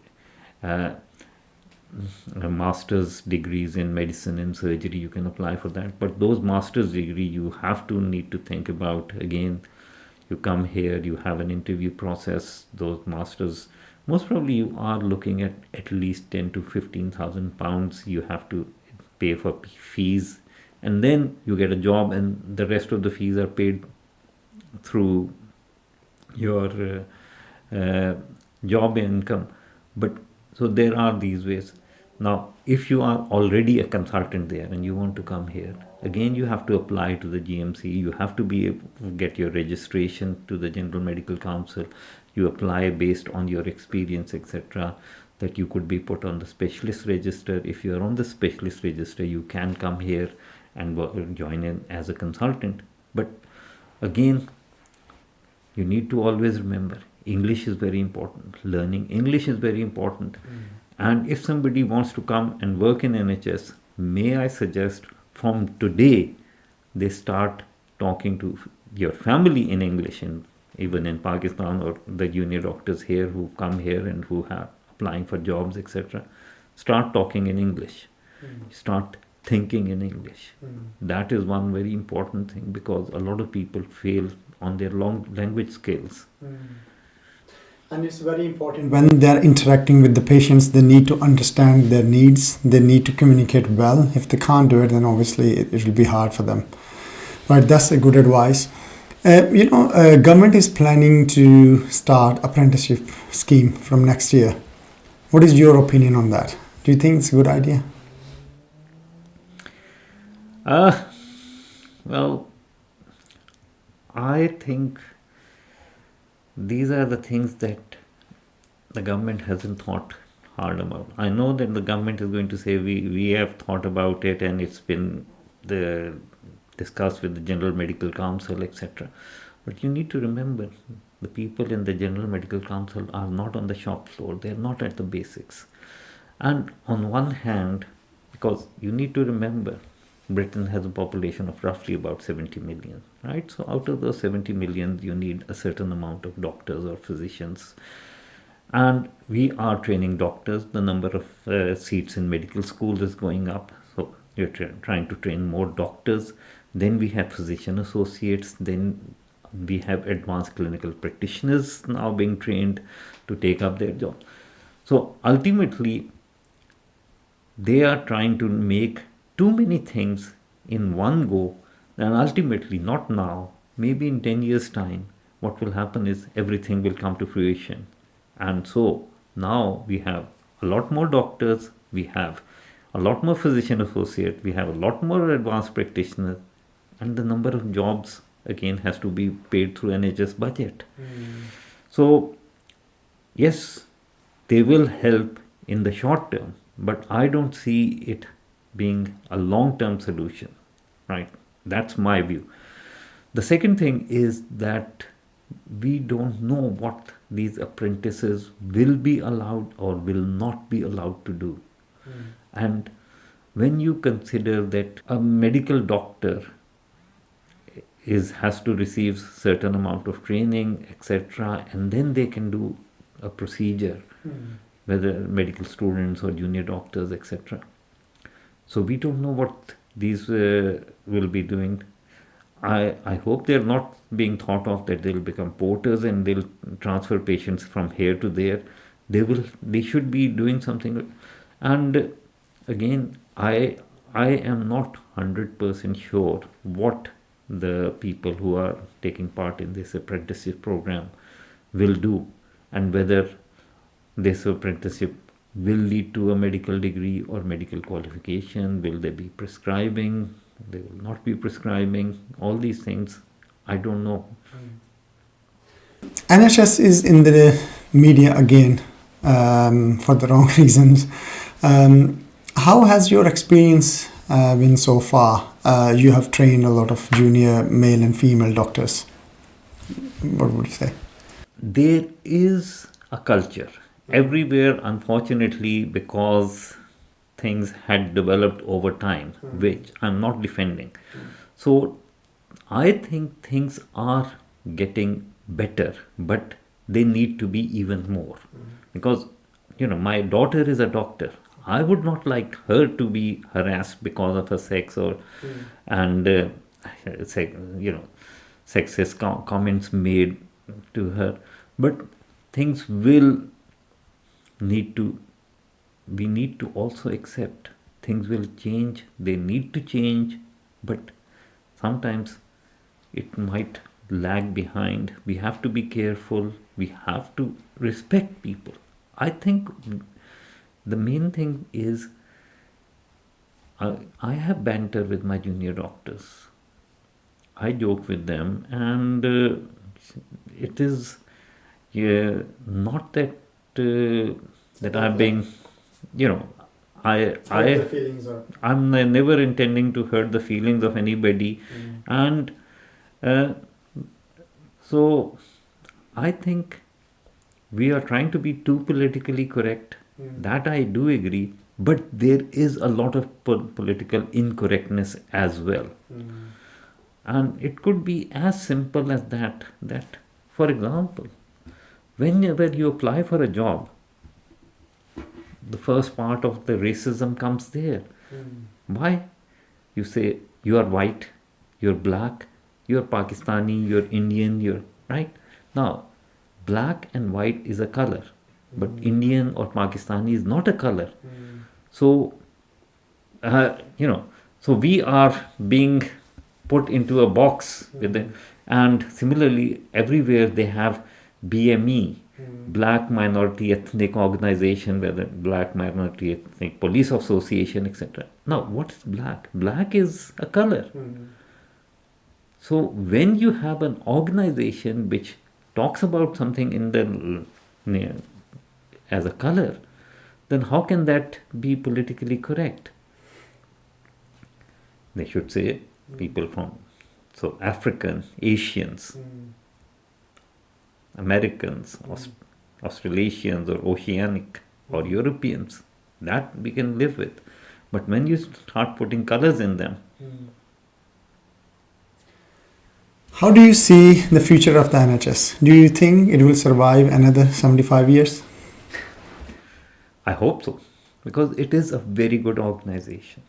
master's degrees in medicine and surgery. You can apply for that. But those master's degree, you need to think about again. You come here, you have an interview process. Those masters, most probably you are looking at least 10 to 15,000 pounds. You have to pay for fees, and then you get a job, and the rest of the fees are paid through your job income. But so there are these ways. Now, if you are already a consultant there and you want to come here, again you have to apply to the GMC. You have to be able to get your registration to the General Medical Council. You apply based on your experience, etc., that you could be put on the specialist register. If you are on the specialist register, you can come here and join in as a consultant. But again, you need to always remember, English is very important. Learning English is very important. And if somebody wants to come and work in NHS, may I suggest from today they start talking to your family in English, and even in Pakistan, or the junior doctors here who come here and who are applying for jobs, etc. Start talking in English. Start thinking in English. That is one very important thing, because a lot of people fail on their language skills. And it's very important when they're interacting with the patients, they need to understand their needs. They need to communicate well. If they can't do it, then obviously it will be hard for them. Right, that's a good advice. Government is planning to start apprenticeship scheme from next year. What is your opinion on that? Do you think it's a good idea? Well, I think these are the things that the government hasn't thought hard about. I know that the government is going to say we have thought about it and it's been discussed with the General Medical Council, etc. But you need to remember, the people in the General Medical Council are not on the shop floor. They are not at the basics. And on one hand, because you need to remember, Britain has a population of roughly about 70 million, right? So out of those 70 million, you need a certain amount of doctors or physicians. And we are training doctors. The number of seats in medical schools is going up. So you're trying to train more doctors. Then we have physician associates. Then we have advanced clinical practitioners now being trained to take up their job. So ultimately, they are trying to make too many things in one go, and ultimately, not now, maybe in 10 years' time, what will happen is everything will come to fruition. And so now we have a lot more doctors, we have a lot more physician associate, we have a lot more advanced practitioners, and the number of jobs again has to be paid through NHS budget. So yes, they will help in the short term, but I don't see it being a long term solution, right? That's my view. The second thing is that we don't know what these apprentices will be allowed or will not be allowed to do. And when you consider that a medical doctor has to receive certain amount of training, etc., and then they can do a procedure, whether medical students or junior doctors, etc. So we don't know what these will be doing. I hope they're not being thought of that they'll become porters and they'll transfer patients from here to there. They should be doing something. And again, I am not 100% sure what the people who are taking part in this apprenticeship program will do, and whether this apprenticeship will lead to a medical degree or medical qualification. Will they be prescribing? They will not be prescribing. All these things, I don't know. NHS is in the media again for the wrong reasons. How has your experience been so far? You have trained a lot of junior male and female doctors. What would you say? There is a culture everywhere, unfortunately, because things had developed over time, which I'm not defending. So I think things are getting better, but they need to be even more. Because, my daughter is a doctor. I would not like her to be harassed because of her sex or and sexist comments made to her. But things will need to we need to also accept things will change. They need to change, but sometimes it might lag behind. We have to be careful. We have to respect people. I think the main thing is I have banter with my junior doctors. I joke with them, and it is not that that I'm being, I'm never intending to hurt the feelings of anybody, and uh, so I think we are trying to be too politically correct. That I do agree, but there is a lot of political incorrectness as well. And it could be as simple as that, for example, whenever you apply for a job, the first part of the racism comes there. Why? You say you are white, you're black, you're Pakistani, you're Indian, you're right. Now, black and white is a color, but Indian or Pakistani is not a color. So, so we are being put into a box with them. And similarly, everywhere they have BME, Black Minority Ethnic Organization, whether Black Minority Ethnic Police Association, etc. Now, what is black? Black is a color. So when you have an organization which talks about something in the as a color, then how can that be politically correct? They should say people from African, Asians, Americans, Australasians or Oceanic or Europeans. That we can live with. But when you start putting colors in them, how do you see the future of the NHS? Do you think it will survive another 75 years? I hope so, because it is a very good organization.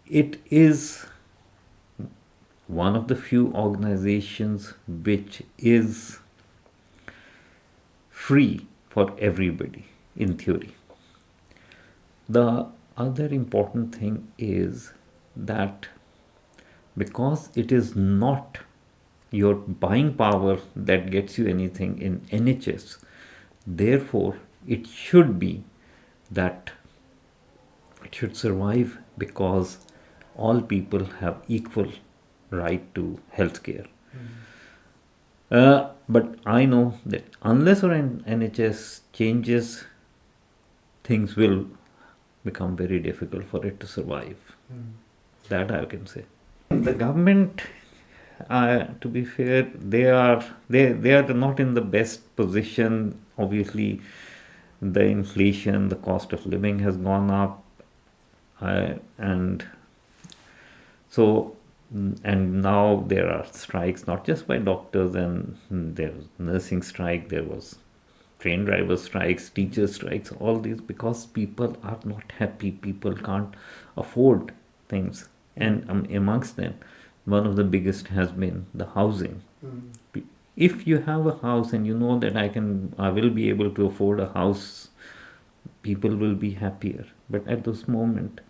It is one of the few organizations which is free for everybody in theory. The other important thing is that because it is not your buying power that gets you anything in NHS. Therefore, it should be that it should survive because all people have equal right to healthcare. But I know that unless our NHS changes, things will become very difficult for it to survive. That I can say. The government, to be fair, they are not in the best position. Obviously, the inflation, the cost of living has gone up, and so, and now there are strikes, not just by doctors, and there's nursing strike, there was train driver strikes, teacher strikes, all these, because people are not happy, people can't afford things. And amongst them, one of the biggest has been the housing. If you have a house and you know that I will be able to afford a house, people will be happier. But at this moment,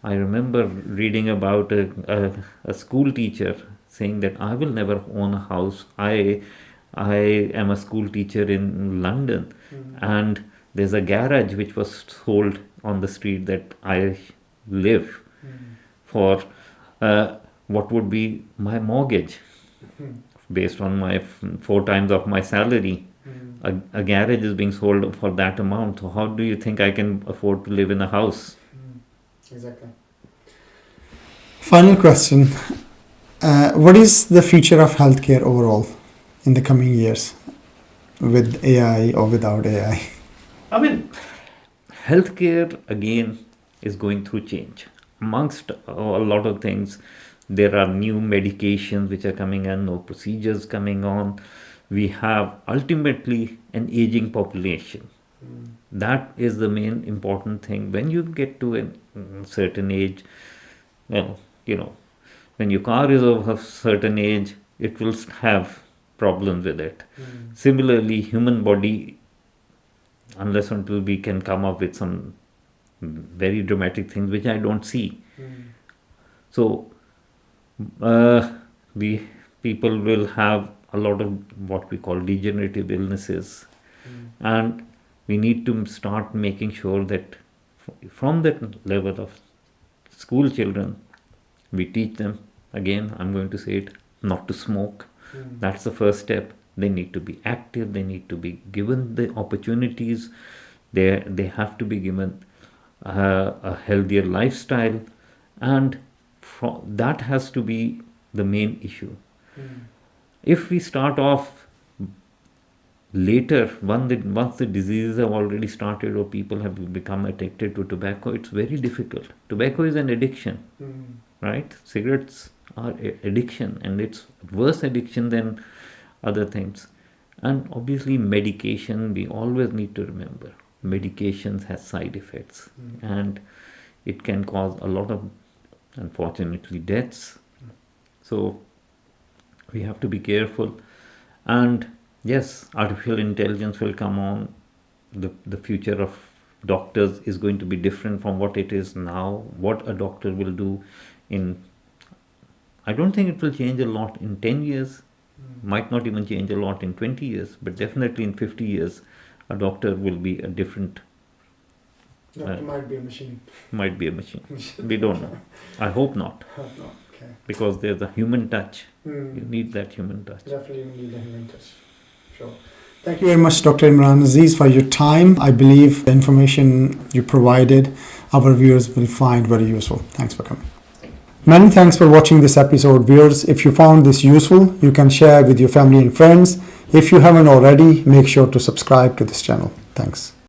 I remember reading about a school teacher saying that I will never own a house. I am a school teacher in London, and there's a garage which was sold on the street that I live for what would be my mortgage based on my 4 times of my salary. A garage is being sold for that amount. So how do you think I can afford to live in a house? Exactly. Final question. What is the future of healthcare overall in the coming years, with AI or without AI? I mean, healthcare again is going through change. Amongst a lot of things, there are new medications which are coming in, no procedures coming on. We have ultimately an aging population. That is the main important thing. When you get to a certain age, well, when your car is of a certain age, it will have problems with it. Similarly, human body, unless until we can come up with some very dramatic things, which I don't see. So, people will have a lot of what we call degenerative illnesses, and we need to start making sure that from that level of school children, we teach them, again, I'm going to say it, not to smoke. That's the first step. They need to be active, they need to be given the opportunities, they have to be given a healthier lifestyle, and that has to be the main issue. If we start off later, once the diseases have already started or people have become addicted to tobacco, it's very difficult. Tobacco is an addiction, right? Cigarettes are addiction, and it's worse addiction than other things. And obviously medication, we always need to remember, medications has side effects, and it can cause a lot of, unfortunately, deaths. So we have to be careful. And yes, artificial intelligence will come on. The future of doctors is going to be different from what it is now. What a doctor will do I don't think it will change a lot in 10 years, might not even change a lot in 20 years, but definitely in 50 years, a doctor will be a different. Doctor might be a machine. Might be a machine. We don't know. I hope not. Okay. Because there's a human touch. You need that human touch. Definitely need the human touch. Sure. Thank you very much, Dr. Imran Aziz, for your time. I believe the information you provided, our viewers will find very useful. Thanks for coming. Many thanks for watching this episode, viewers. If you found this useful, you can share with your family and friends. If you haven't already, make sure to subscribe to this channel. Thanks.